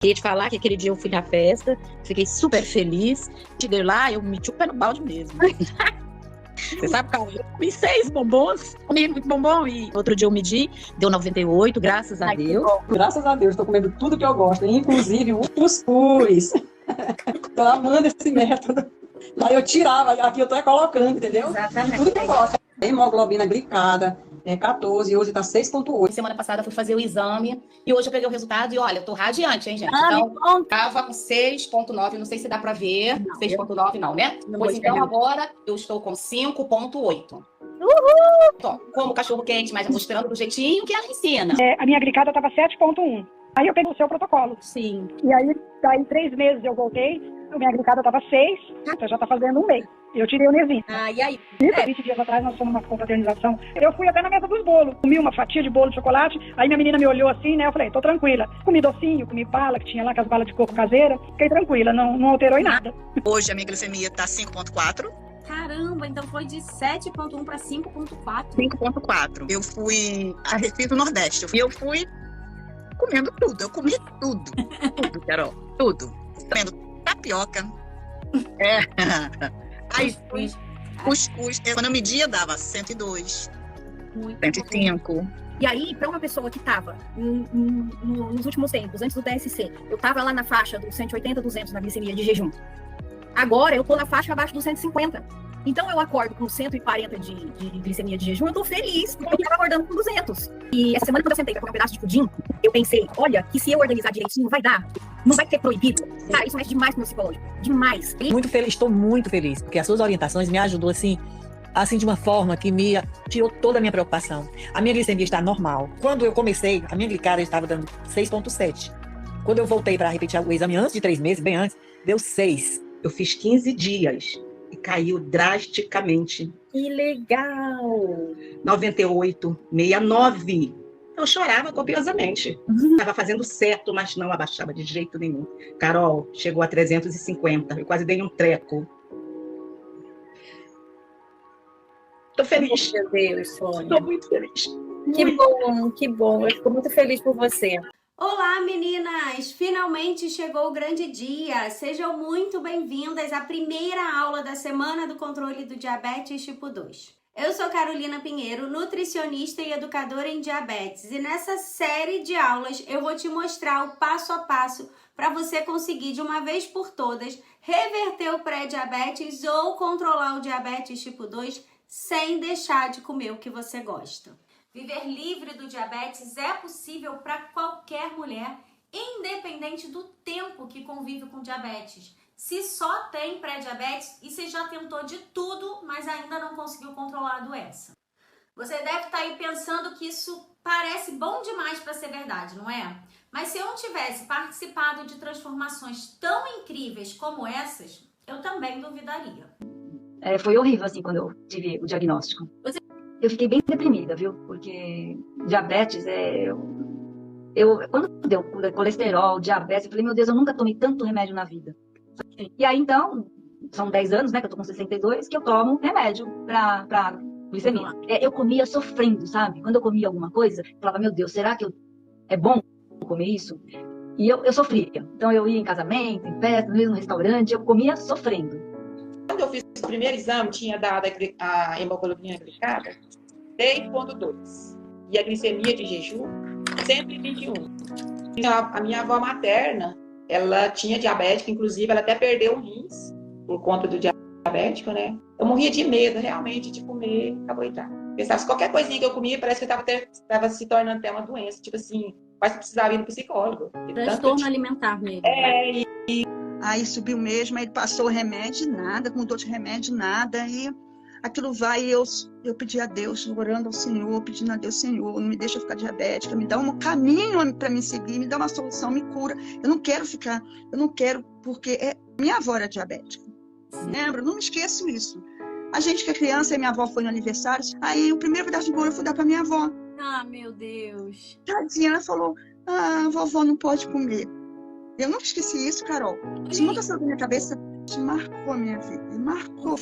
Queria te falar que aquele dia eu fui na festa, fiquei super feliz. Cheguei lá, eu meti o pé no balde mesmo. Você sabe, Carol, eu comi 6 bombons, comi muito bombom e outro dia eu medi, deu 98, graças a Deus. Graças a Deus, estou comendo tudo que eu gosto, inclusive o cuscuz. Estou amando esse método. Aí eu tirava, aqui eu estou colocando, entendeu? Exatamente. Tudo que eu gosto. Hemoglobina glicada, 14, e hoje está 6,8. Semana passada eu fui fazer o exame e hoje eu peguei o resultado e olha, eu tô radiante, hein, gente? Então, Tava com 6,9, não sei se dá pra ver. 6,9 não, né? Não Pois vou então esperar. agora eu estou com 5,8. Como cachorro quente, mas eu vou esperando do jeitinho que ela ensina. A minha glicada estava 7,1. Aí eu peguei o seu protocolo. sim. E aí, daí 3 meses eu voltei, a minha glicada estava 6, então já está fazendo um mês. Eu tirei o Nezinho. E aí? 20 dias atrás nós fomos numa confraternização. Eu fui até na mesa dos bolos. Comi uma fatia de bolo de chocolate, aí minha menina me olhou assim, né? Eu falei, tô tranquila. Comi docinho, comi bala, que tinha lá, com as balas de coco caseira. Fiquei tranquila, não alterou em nada. Hoje a minha glicemia tá 5,4. Caramba, então foi de 7,1 para 5,4. 5,4. Eu fui a Recife do Nordeste. E eu fui comendo tudo. Eu comi tudo. Tudo, Carol. Tudo. Comendo tapioca. Aí, cuscuz. Quando eu media, dava 102, Muito 105. E aí, para uma pessoa que estava nos últimos tempos, antes do TSC, eu estava lá na faixa dos 180, 200 na glicemia de jejum. Agora eu estou na faixa abaixo dos 150. Então eu acordo com 140 de glicemia de jejum, eu estou feliz, porque eu estava acordando com 200. E essa semana, quando eu sentei para comer um pedaço de pudim, eu pensei, olha, que se eu organizar direitinho, vai dar. Não vai ter proibido. Cara, isso mexe demais com o meu psicológico. Demais. Muito feliz, estou muito feliz, porque as suas orientações me ajudou assim de uma forma que me tirou toda a minha preocupação. A minha glicemia está normal. Quando eu comecei, a minha glicada estava dando 6,7. Quando eu voltei para repetir o exame antes de 3 meses, bem antes, deu 6. Eu fiz 15 dias e caiu drasticamente. Que legal! 98, 69. Eu chorava copiosamente. Estava fazendo certo, mas não abaixava de jeito nenhum. Carol, chegou a 350. Eu quase dei um treco. Tô feliz. Meu Deus, Sônia. Tô muito feliz. Que bom, que bom. Eu fico muito feliz por você. Olá, meninas! Finalmente chegou o grande dia. Sejam muito bem-vindas à primeira aula da Semana do Controle do Diabetes Tipo 2. Eu sou Carolina Pinheiro, nutricionista e educadora em diabetes. E nessa série de aulas eu vou te mostrar o passo a passo para você conseguir, de uma vez por todas, reverter o pré-diabetes ou controlar o diabetes tipo 2 sem deixar de comer o que você gosta. Viver livre do diabetes é possível para qualquer mulher, independente do tempo que convive com diabetes. Se só tem pré-diabetes e se já tentou de tudo, mas ainda não conseguiu controlar a doença. Você deve estar aí pensando que isso parece bom demais para ser verdade, não é? Mas se eu não tivesse participado de transformações tão incríveis como essas, eu também duvidaria. Foi horrível, assim, quando eu tive o diagnóstico. Eu fiquei bem deprimida, viu? Porque diabetes quando deu colesterol, diabetes, eu falei, meu Deus, eu nunca tomei tanto remédio na vida. E aí, então, são 10 anos, né, que eu tô com 62, que eu tomo remédio pra glicemia. Eu comia sofrendo, sabe? Quando eu comia alguma coisa, eu falava, meu Deus, será que é bom comer isso? E eu sofria. Então, eu ia em casamento, em festa, no mesmo restaurante, eu comia sofrendo. Quando eu fiz o primeiro exame, tinha dado a hemoglobina glicada 3,2. E a glicemia de jejum, 121. A minha avó materna, ela tinha diabética, inclusive ela até perdeu o rins por conta do diabético, né? Eu morria de medo, realmente, de comer carboidrato. Pensava, se qualquer coisinha que eu comia, parece que estava se tornando até uma doença. Tipo assim, quase precisava ir no psicólogo. Transtorno alimentar mesmo. Aí subiu mesmo, aí passou o remédio, nada, com dor de remédio, nada. E aquilo vai, eu pedi a Deus, orando ao Senhor, pedindo a Deus, Senhor, não me deixa ficar diabética, me dá um caminho para me seguir, me dá uma solução, me cura. Eu não quero, porque minha avó era diabética. Lembra? Não me esqueço isso. A gente que é criança, e minha avó foi no aniversário, aí o primeiro pedaço de bolo eu fui dar para minha avó. Ah, meu Deus. Tadinha, ela falou, a vovó não pode comer. Eu nunca esqueci isso, Carol. Isso nunca saiu da minha cabeça. Isso marcou a minha vida. Marcou.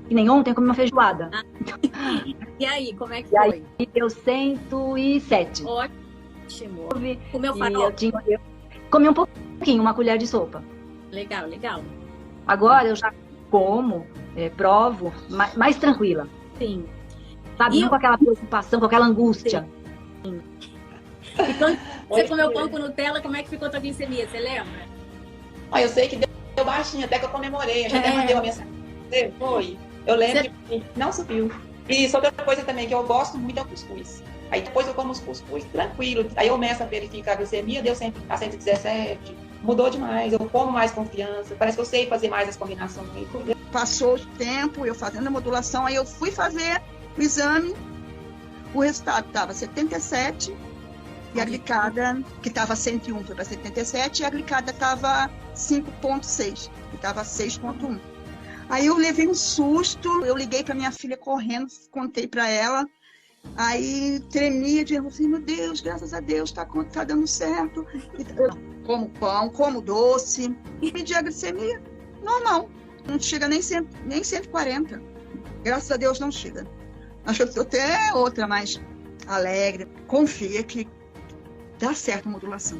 E nem ontem eu comi uma feijoada. E aí, como é que foi? foi? Aí deu 107. Ótimo. Ótimo. E Comeu eu farofa? comi um pouquinho, uma colher de sopa. Legal, legal. Agora eu já como, provo, mais tranquila. Sim. Sabe, E não com aquela preocupação, com aquela angústia. E quando você comeu pão com Nutella, como é que ficou tua glicemia? Você lembra? Olha, eu sei que deu baixinho, até que eu comemorei. Eu já até mandei uma mensagem. Foi. Eu lembro que não subiu. E outra coisa também que eu gosto muito é o cuscuz. Aí depois eu como os cuscuz tranquilo. Aí eu começo a verificar a glicemia, deu sempre a 117. Mudou demais, eu como mais confiança. Parece que eu sei fazer mais as combinações. Passou o tempo, eu fazendo a modulação, aí eu fui fazer o exame, o resultado estava 77, e a glicada, que estava 101, foi para 77, e a glicada estava 5,6, e estava 6,1. Aí eu levei um susto, eu liguei para minha filha correndo, contei para ela, aí tremia de nervoso, meu Deus, graças a Deus, tá dando certo. Eu como pão, como doce, medi a glicemia, normal, não chega nem 140. Graças a Deus não chega. Acho que eu até outra mais alegre. Confia que dá certo a modulação.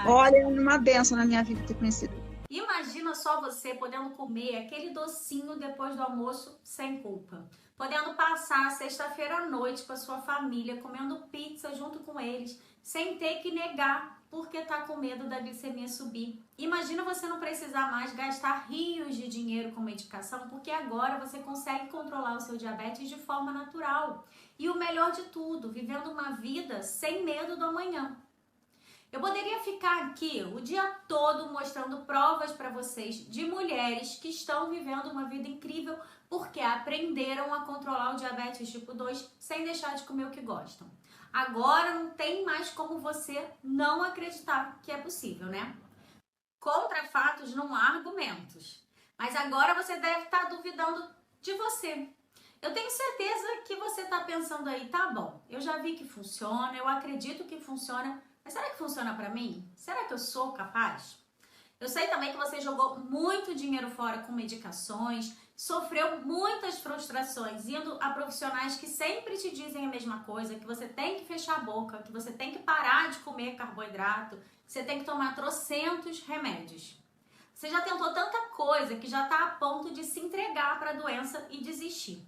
Olha, é uma benção na minha vida ter conhecido. Imagina só você podendo comer aquele docinho depois do almoço sem culpa. Podendo passar a sexta-feira à noite com a sua família, comendo pizza junto com eles, sem ter que negar porque tá com medo da glicemia subir. Imagina você não precisar mais gastar rios de dinheiro com medicação, porque agora você consegue controlar o seu diabetes de forma natural. E o melhor de tudo, vivendo uma vida sem medo do amanhã. Eu poderia ficar aqui o dia todo mostrando provas para vocês de mulheres que estão vivendo uma vida incrível porque aprenderam a controlar o diabetes tipo 2 sem deixar de comer o que gostam. Agora não tem mais como você não acreditar que é possível, né? Contra fatos não há argumentos. Mas agora você deve estar duvidando de você. Eu tenho certeza que você está pensando aí, tá bom, eu já vi que funciona, eu acredito que funciona, mas será que funciona para mim? Será que eu sou capaz? Eu sei também que você jogou muito dinheiro fora com medicações, sofreu muitas frustrações indo a profissionais que sempre te dizem a mesma coisa, que você tem que fechar a boca, que você tem que parar de comer carboidrato, que você tem que tomar trocentos remédios. Você já tentou tanta coisa que já está a ponto de se entregar para a doença e desistir.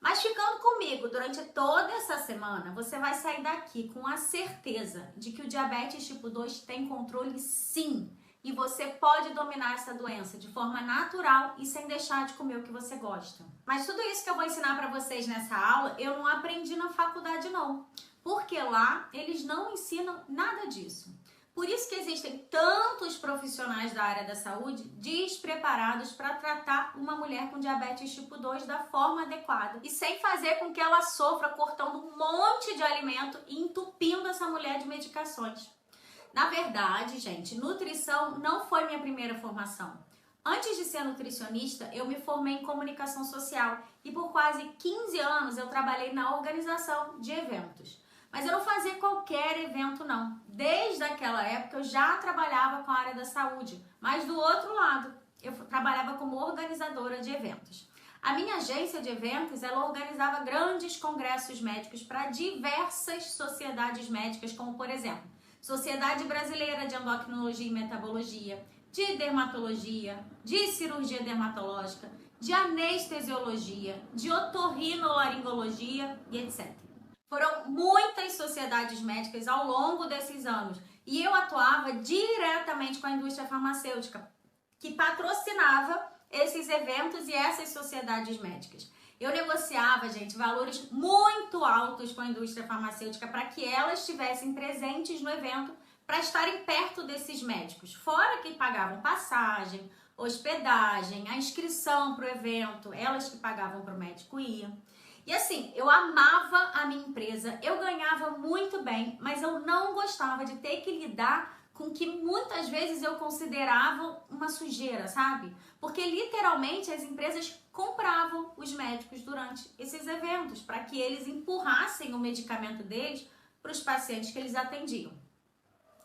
Mas ficando comigo durante toda essa semana, você vai sair daqui com a certeza de que o diabetes tipo 2 tem controle sim. E você pode dominar essa doença de forma natural e sem deixar de comer o que você gosta. Mas tudo isso que eu vou ensinar para vocês nessa aula, eu não aprendi na faculdade não. Porque lá eles não ensinam nada disso. Por isso que existem tantos profissionais da área da saúde despreparados para tratar uma mulher com diabetes tipo 2 da forma adequada e sem fazer com que ela sofra cortando um monte de alimento e entupindo essa mulher de medicações. Na verdade, gente, nutrição não foi minha primeira formação. Antes de ser nutricionista, eu me formei em comunicação social e por quase 15 anos eu trabalhei na organização de eventos. Mas eu não fazia qualquer evento, não. Desde aquela época eu já trabalhava com a área da saúde, mas do outro lado, eu trabalhava como organizadora de eventos. A minha agência de eventos, ela organizava grandes congressos médicos para diversas sociedades médicas, como por exemplo, Sociedade Brasileira de Endocrinologia e Metabologia, de Dermatologia, de Cirurgia Dermatológica, de Anestesiologia, de Otorrinolaringologia e etc. Foram muitas sociedades médicas ao longo desses anos e eu atuava diretamente com a indústria farmacêutica, que patrocinava esses eventos e essas sociedades médicas. Eu negociava, gente, valores muito altos com a indústria farmacêutica para que elas estivessem presentes no evento para estarem perto desses médicos. Fora que pagavam passagem, hospedagem, a inscrição para o evento, elas que pagavam para o médico ir. E assim, eu amava a minha empresa, eu ganhava muito bem, mas eu não gostava de ter que lidar com o que muitas vezes eu considerava uma sujeira, sabe? Porque literalmente as empresas compravam os médicos durante esses eventos para que eles empurrassem o medicamento deles para os pacientes que eles atendiam.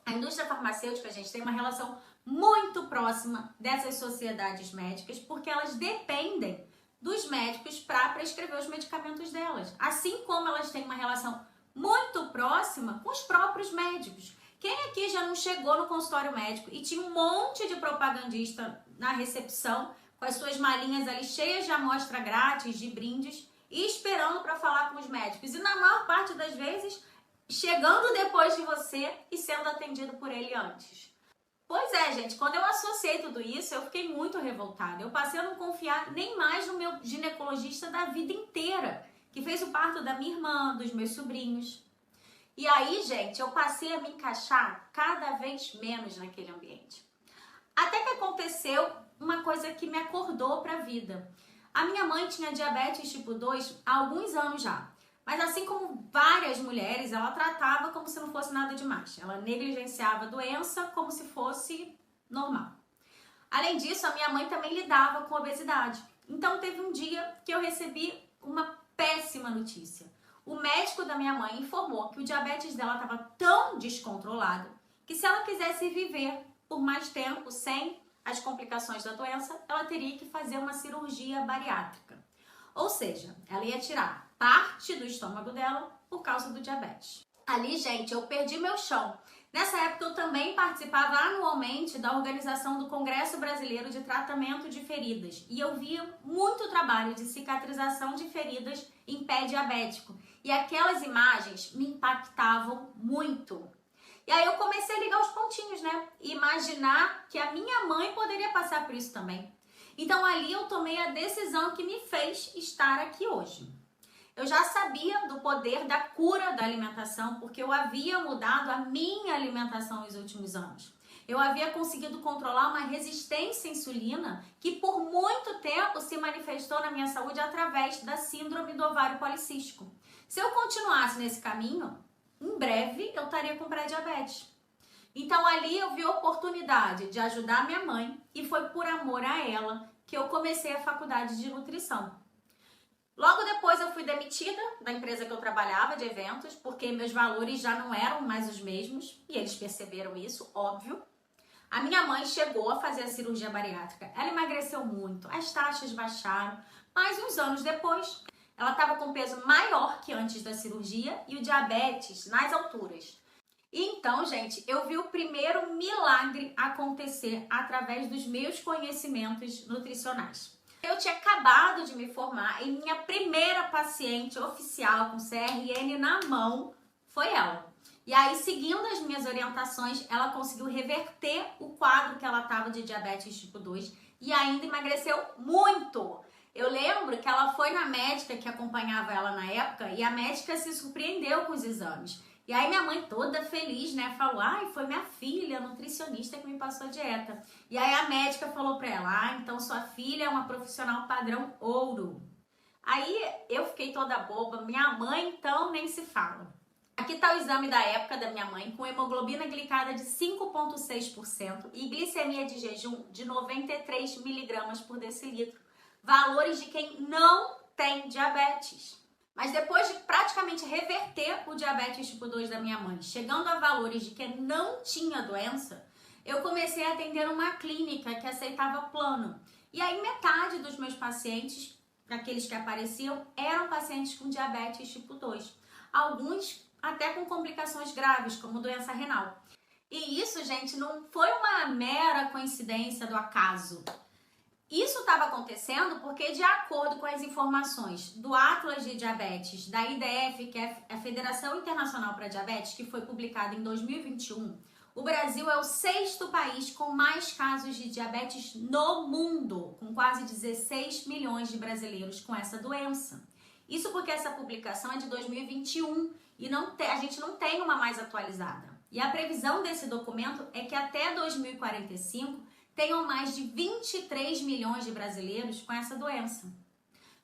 A indústria farmacêutica, gente, tem uma relação muito próxima dessas sociedades médicas porque elas dependem dos médicos para prescrever os medicamentos delas. Assim como elas têm uma relação muito próxima com os próprios médicos. Quem aqui já não chegou no consultório médico e tinha um monte de propagandista na recepção, com as suas malinhas ali cheias de amostra grátis, de brindes, e esperando para falar com os médicos? E na maior parte das vezes, chegando depois de você e sendo atendido por ele antes. Pois é, gente, quando eu associei tudo isso, eu fiquei muito revoltada. Eu passei a não confiar nem mais no meu ginecologista da vida inteira, que fez o parto da minha irmã, dos meus sobrinhos. E aí, gente, eu passei a me encaixar cada vez menos naquele ambiente. Até que aconteceu uma coisa que me acordou para a vida. A minha mãe tinha diabetes tipo 2 há alguns anos já. Mas assim como várias mulheres, ela tratava como se não fosse nada demais. Ela negligenciava a doença como se fosse normal. Além disso, a minha mãe também lidava com obesidade. Então teve um dia que eu recebi uma péssima notícia. O médico da minha mãe informou que o diabetes dela estava tão descontrolado que se ela quisesse viver por mais tempo sem as complicações da doença, ela teria que fazer uma cirurgia bariátrica. Ou seja, ela ia tirar parte do estômago dela por causa do diabetes. Ali, gente, eu perdi meu chão. Nessa época, eu também participava anualmente da organização do Congresso Brasileiro de Tratamento de Feridas. E eu via muito trabalho de cicatrização de feridas em pé diabético. E aquelas imagens me impactavam muito. E aí eu comecei a ligar os pontinhos, né? E imaginar que a minha mãe poderia passar por isso também. Então ali eu tomei a decisão que me fez estar aqui hoje. Eu já sabia do poder da cura da alimentação, porque eu havia mudado a minha alimentação nos últimos anos. Eu havia conseguido controlar uma resistência à insulina que por muito tempo se manifestou na minha saúde através da síndrome do ovário policístico. Se eu continuasse nesse caminho, em breve eu estaria com pré-diabetes. Então ali eu vi a oportunidade de ajudar minha mãe e foi por amor a ela que eu comecei a faculdade de nutrição. Logo depois eu fui demitida da empresa que eu trabalhava de eventos, porque meus valores já não eram mais os mesmos e eles perceberam isso, óbvio. A minha mãe chegou a fazer a cirurgia bariátrica, ela emagreceu muito, as taxas baixaram, mas uns anos depois ela estava com peso maior que antes da cirurgia e o diabetes nas alturas. E então, gente, eu vi o primeiro milagre acontecer através dos meus conhecimentos nutricionais. Eu tinha acabado de me formar e minha primeira paciente oficial com CRN na mão foi ela. E aí, seguindo as minhas orientações, ela conseguiu reverter o quadro que ela estava de diabetes tipo 2 e ainda emagreceu muito. Eu lembro que ela foi na médica que acompanhava ela na época e a médica se surpreendeu com os exames. E aí minha mãe toda feliz, né, falou, ai, foi minha filha, a nutricionista que me passou a dieta. E aí a médica falou pra ela, ah, então sua filha é uma profissional padrão ouro. Aí eu fiquei toda boba, minha mãe então nem se fala. Aqui tá o exame da época da minha mãe, com hemoglobina glicada de 5,6% e glicemia de jejum de 93 miligramas por decilitro. Valores de quem não tem diabetes. Mas depois de praticamente reverter o diabetes tipo 2 da minha mãe, chegando a valores de quem não tinha doença, eu comecei a atender uma clínica que aceitava plano. E aí metade dos meus pacientes, aqueles que apareciam, eram pacientes com diabetes tipo 2. Alguns até com complicações graves, como doença renal. E isso, gente, não foi uma mera coincidência do acaso. Isso estava acontecendo porque, de acordo com as informações do Atlas de Diabetes, da IDF, que é a Federação Internacional para Diabetes, que foi publicada em 2021, o Brasil é o 6º país com mais casos de diabetes no mundo, com quase 16 milhões de brasileiros com essa doença. Isso porque essa publicação é de 2021 e a gente não tem uma mais atualizada. E a previsão desse documento é que até 2045 tenham mais de 23 milhões de brasileiros com essa doença.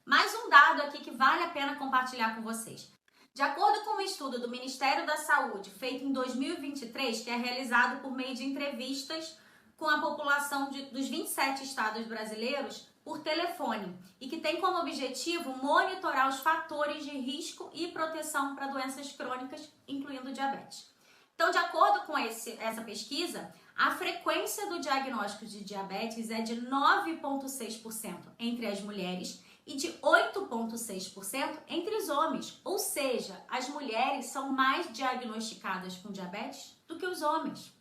Mais um dado aqui que vale a pena compartilhar com vocês. De acordo com um estudo do Ministério da Saúde, feito em 2023, que é realizado por meio de entrevistas com a população dos 27 estados brasileiros por telefone e que tem como objetivo monitorar os fatores de risco e proteção para doenças crônicas, incluindo diabetes. Então, de acordo com essa pesquisa, a frequência do diagnóstico de diabetes é de 9,6% entre as mulheres e de 8,6% entre os homens. Ou seja, as mulheres são mais diagnosticadas com diabetes do que os homens.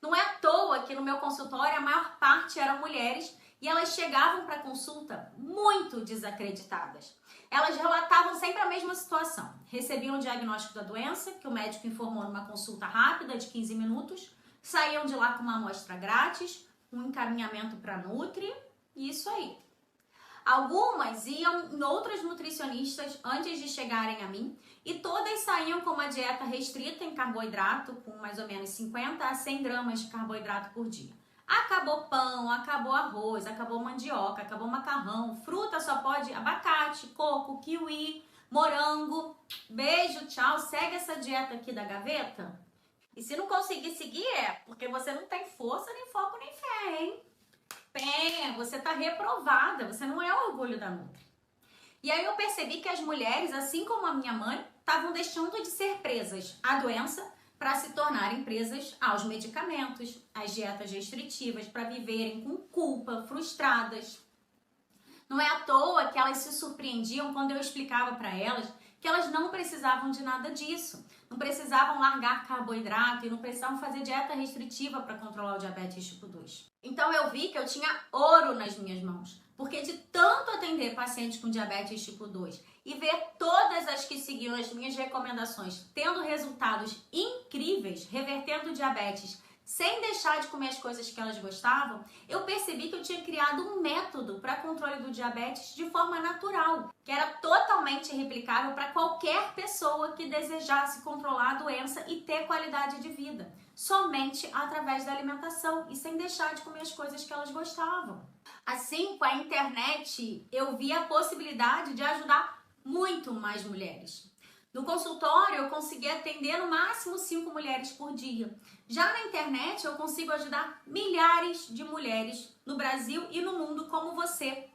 Não é à toa que no meu consultório a maior parte eram mulheres e elas chegavam para a consulta muito desacreditadas. Elas relatavam sempre a mesma situação. Recebiam o diagnóstico da doença, que o médico informou numa consulta rápida de 15 minutos, saíam de lá com uma amostra grátis, um encaminhamento para a Nutri, e isso aí. Algumas iam em outras nutricionistas antes de chegarem a mim e todas saíam com uma dieta restrita em carboidrato, com mais ou menos 50 a 100 gramas de carboidrato por dia. Acabou pão, acabou arroz, acabou mandioca, acabou macarrão, fruta só pode abacate, coco, kiwi, morango. Beijo, tchau, segue essa dieta aqui da gaveta. E se não conseguir seguir é porque você não tem força, nem foco, nem fé, hein? Você tá reprovada, você não é o orgulho da Nutri. E aí eu percebi que as mulheres, assim como a minha mãe, estavam deixando de ser presas à doença para se tornarem presas aos medicamentos, às dietas restritivas, para viverem com culpa, frustradas. Não é à toa que elas se surpreendiam quando eu explicava para elas que elas não precisavam de nada disso. Não precisavam largar carboidrato e não precisavam fazer dieta restritiva para controlar o diabetes tipo 2. Então eu vi que eu tinha ouro nas minhas mãos, porque de tanto atender pacientes com diabetes tipo 2 e ver todas as que seguiam as minhas recomendações tendo resultados incríveis, revertendo o diabetes sem deixar de comer as coisas que elas gostavam, eu percebi que eu tinha criado um método para controle do diabetes de forma natural, que era totalmente replicável para qualquer pessoa que desejasse controlar a doença e ter qualidade de vida, somente através da alimentação e sem deixar de comer as coisas que elas gostavam. Assim, com a internet, eu vi a possibilidade de ajudar muito mais mulheres. No consultório, eu consegui atender no máximo 5 mulheres por dia. Já na internet, eu consigo ajudar milhares de mulheres no Brasil e no mundo como você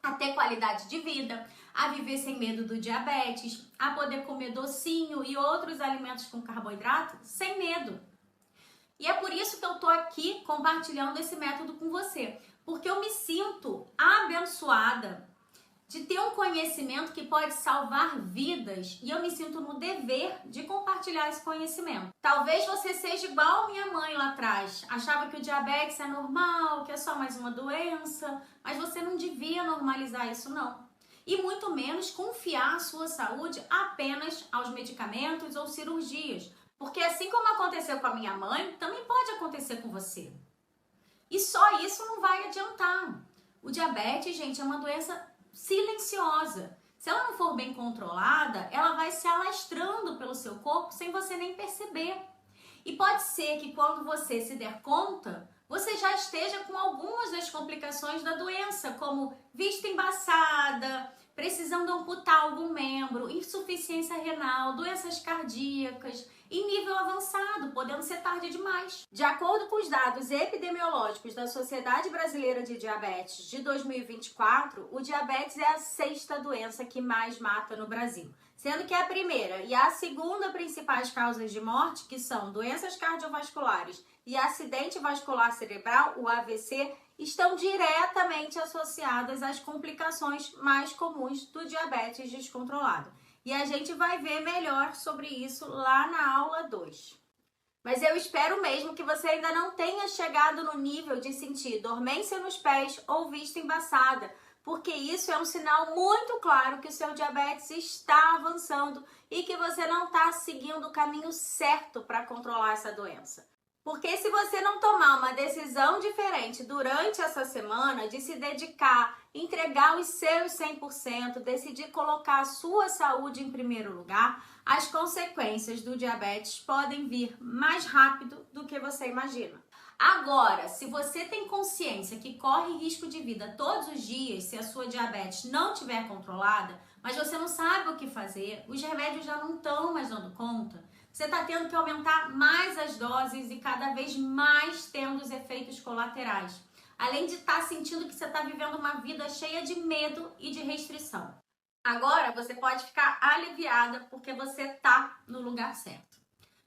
a ter qualidade de vida, a viver sem medo do diabetes, a poder comer docinho e outros alimentos com carboidrato sem medo. E é por isso que eu tô aqui compartilhando esse método com você, porque eu me sinto abençoada de ter um conhecimento que pode salvar vidas e eu me sinto no dever de compartilhar esse conhecimento. Talvez você seja igual minha mãe lá atrás, achava que o diabetes é normal, que é só mais uma doença, mas você não devia normalizar isso não. E muito menos confiar a sua saúde apenas aos medicamentos ou cirurgias, porque assim como aconteceu com a minha mãe, também pode acontecer com você. E só isso não vai adiantar. O diabetes, gente, é uma doença silenciosa. Se ela não for bem controlada, ela vai se alastrando pelo seu corpo sem você nem perceber. E pode ser que quando você se der conta, você já esteja com algumas das complicações da doença, como vista embaçada, precisando amputar algum membro, insuficiência renal, doenças cardíacas, em nível avançado, podendo ser tarde demais. De acordo com os dados epidemiológicos da Sociedade Brasileira de Diabetes de 2024, o diabetes é a 6ª doença que mais mata no Brasil, sendo que a primeira e a segunda principais causas de morte, que são doenças cardiovasculares e acidente vascular cerebral, o AVC, estão diretamente associadas às complicações mais comuns do diabetes descontrolado. E a gente vai ver melhor sobre isso lá na aula 2. Mas eu espero mesmo que você ainda não tenha chegado no nível de sentir dormência nos pés ou vista embaçada, porque isso é um sinal muito claro que o seu diabetes está avançando e que você não está seguindo o caminho certo para controlar essa doença. Porque se você não tomar uma decisão diferente durante essa semana de se dedicar, entregar os seus 100%, decidir colocar a sua saúde em primeiro lugar, as consequências do diabetes podem vir mais rápido do que você imagina. Agora, se você tem consciência que corre risco de vida todos os dias se a sua diabetes não estiver controlada, mas você não sabe o que fazer, os remédios já não estão mais dando conta, você está tendo que aumentar mais as doses e cada vez mais tendo os efeitos colaterais. Além de estar sentindo que você está vivendo uma vida cheia de medo e de restrição. Agora você pode ficar aliviada porque você está no lugar certo.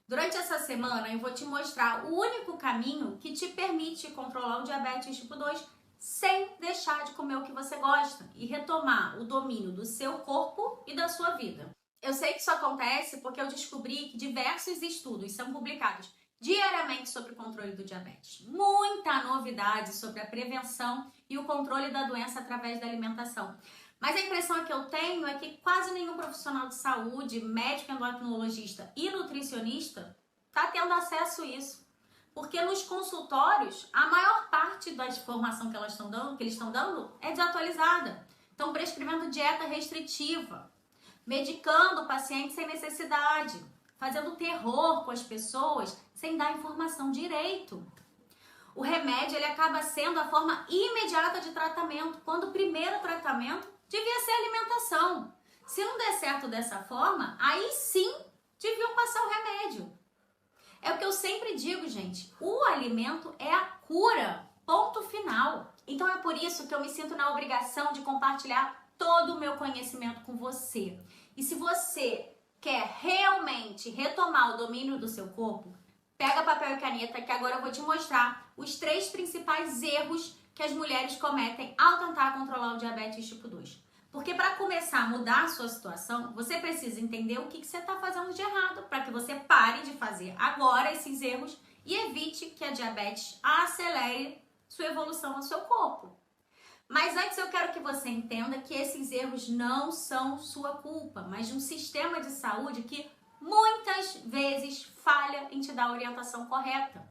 Durante essa semana eu vou te mostrar o único caminho que te permite controlar o diabetes tipo 2 sem deixar de comer o que você gosta e retomar o domínio do seu corpo e da sua vida. Eu sei que isso acontece porque eu descobri que diversos estudos são publicados diariamente sobre o controle do diabetes. Muita novidade sobre a prevenção e o controle da doença através da alimentação. Mas a impressão que eu tenho é que quase nenhum profissional de saúde, médico endocrinologista e nutricionista está tendo acesso a isso. Porque nos consultórios, a maior parte da informação que eles estão dando é desatualizada. Estão prescrevendo dieta restritiva, medicando o paciente sem necessidade, fazendo terror com as pessoas sem dar informação direito. O remédio ele acaba sendo a forma imediata de tratamento, quando o primeiro tratamento devia ser alimentação. Se não der certo dessa forma, aí sim deviam passar o remédio. É o que eu sempre digo, gente, o alimento é a cura, ponto final. Então é por isso que eu me sinto na obrigação de compartilhar todo o meu conhecimento com você. E se você quer realmente retomar o domínio do seu corpo, pega papel e caneta que agora eu vou te mostrar os 3 principais erros que as mulheres cometem ao tentar controlar o diabetes tipo 2. Porque para começar a mudar a sua situação, você precisa entender o que você está fazendo de errado, para que você pare de fazer agora esses erros e evite que a diabetes acelere sua evolução no seu corpo. Mas antes eu quero que você entenda que esses erros não são sua culpa, mas de um sistema de saúde que muitas vezes falha em te dar a orientação correta.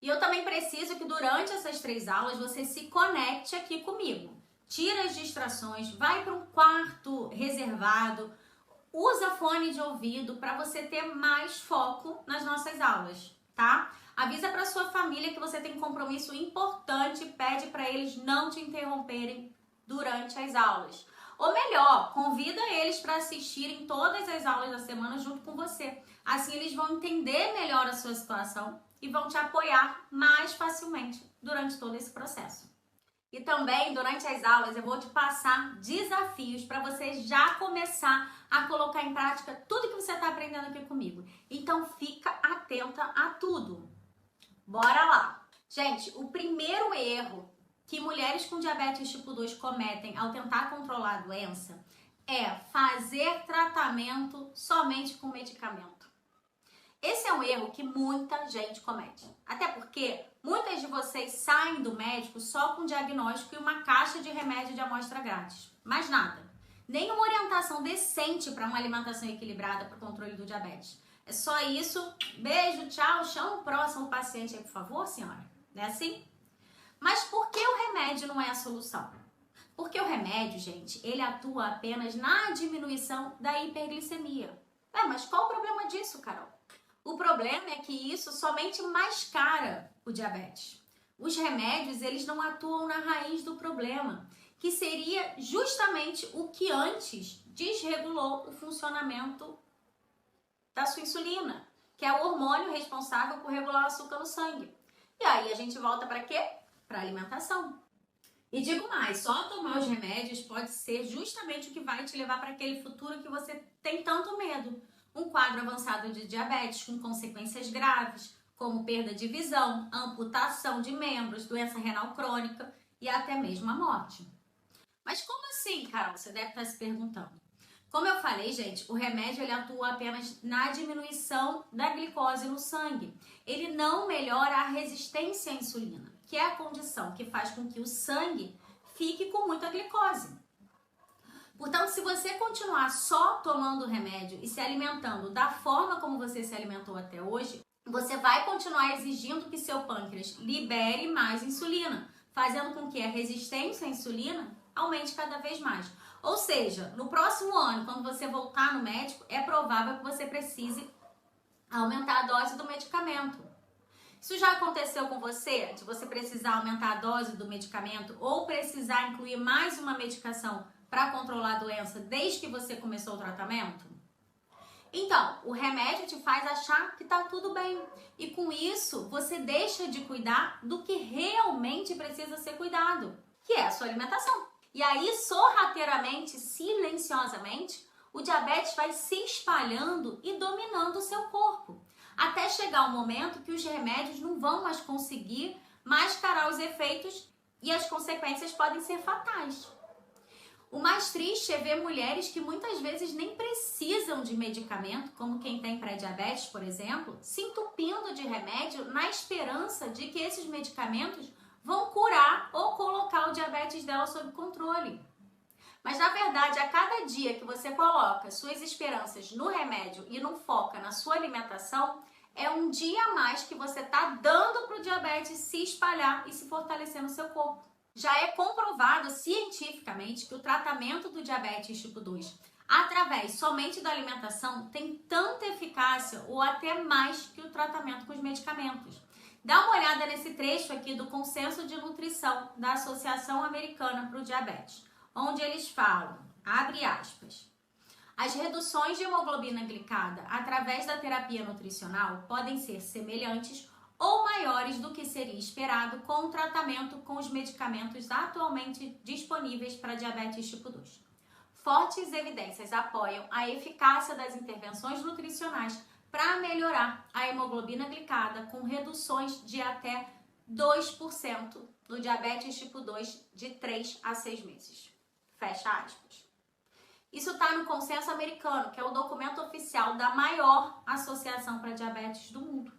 E eu também preciso que durante essas 3 aulas você se conecte aqui comigo. Tira as distrações, vai para um quarto reservado, usa fone de ouvido para você ter mais foco nas nossas aulas, tá? Avisa para sua família que você tem um compromisso importante e pede para eles não te interromperem durante as aulas. Ou melhor, convida eles para assistirem todas as aulas da semana junto com você. Assim eles vão entender melhor a sua situação e vão te apoiar mais facilmente durante todo esse processo. E também, durante as aulas, eu vou te passar desafios para você já começar a colocar em prática tudo que você está aprendendo aqui comigo. Então, fica atenta a tudo. Bora lá! Gente, o primeiro erro que mulheres com diabetes tipo 2 cometem ao tentar controlar a doença é fazer tratamento somente com medicamento. Esse é um erro que muita gente comete. Até porque muitas de vocês saem do médico só com diagnóstico e uma caixa de remédio de amostra grátis. Mais nada. Nenhuma orientação decente para uma alimentação equilibrada para o controle do diabetes. É só isso. Beijo, tchau. Chama o próximo paciente aí, por favor, senhora. Não é assim? Mas por que o remédio não é a solução? Porque o remédio, gente, ele atua apenas na diminuição da hiperglicemia. Mas qual o problema disso, Carol? O problema é que isso somente mascara o diabetes. Os remédios, eles não atuam na raiz do problema, que seria justamente o que antes desregulou o funcionamento da sua insulina, que é o hormônio responsável por regular o açúcar no sangue. E aí a gente volta para quê? Para a alimentação. E digo mais, só tomar os remédios pode ser justamente o que vai te levar para aquele futuro que você tem tanto medo. Um quadro avançado de diabetes com consequências graves, como perda de visão, amputação de membros, doença renal crônica e até mesmo a morte. Mas como assim, Carol? Você deve estar se perguntando. Como eu falei, gente, o remédio ele atua apenas na diminuição da glicose no sangue. Ele não melhora a resistência à insulina, que é a condição que faz com que o sangue fique com muita glicose. Portanto, se você continuar só tomando o remédio e se alimentando da forma como você se alimentou até hoje, você vai continuar exigindo que seu pâncreas libere mais insulina, fazendo com que a resistência à insulina aumente cada vez mais. Ou seja, no próximo ano, quando você voltar no médico, é provável que você precise aumentar a dose do medicamento. Isso já aconteceu com você? De você precisar aumentar a dose do medicamento ou precisar incluir mais uma medicação para controlar a doença desde que você começou o tratamento? Então, o remédio te faz achar que tá tudo bem. E com isso, você deixa de cuidar do que realmente precisa ser cuidado, que é a sua alimentação. E aí, sorrateiramente, silenciosamente, o diabetes vai se espalhando e dominando o seu corpo. Até chegar um momento que os remédios não vão mais conseguir mascarar os efeitos e as consequências podem ser fatais. O mais triste é ver mulheres que muitas vezes nem precisam de medicamento, como quem tem pré-diabetes, por exemplo, se entupindo de remédio na esperança de que esses medicamentos vão curar ou colocar o diabetes dela sob controle. Mas, na verdade, a cada dia que você coloca suas esperanças no remédio e não foca na sua alimentação, é um dia a mais que você está dando para o diabetes se espalhar e se fortalecer no seu corpo. Já é comprovado cientificamente que o tratamento do diabetes tipo 2, através somente da alimentação, tem tanta eficácia ou até mais que o tratamento com os medicamentos. Dá uma olhada nesse trecho aqui do Consenso de Nutrição da Associação Americana para o Diabetes, onde eles falam, abre aspas, as reduções de hemoglobina glicada através da terapia nutricional podem ser semelhantes ou maiores do que seria esperado com o tratamento com os medicamentos atualmente disponíveis para diabetes tipo 2. Fortes evidências apoiam a eficácia das intervenções nutricionais para melhorar a hemoglobina glicada com reduções de até 2% no diabetes tipo 2 de 3 a 6 meses. Fecha aspas. Isso está no Consenso Americano, que é o documento oficial da maior associação para diabetes do mundo.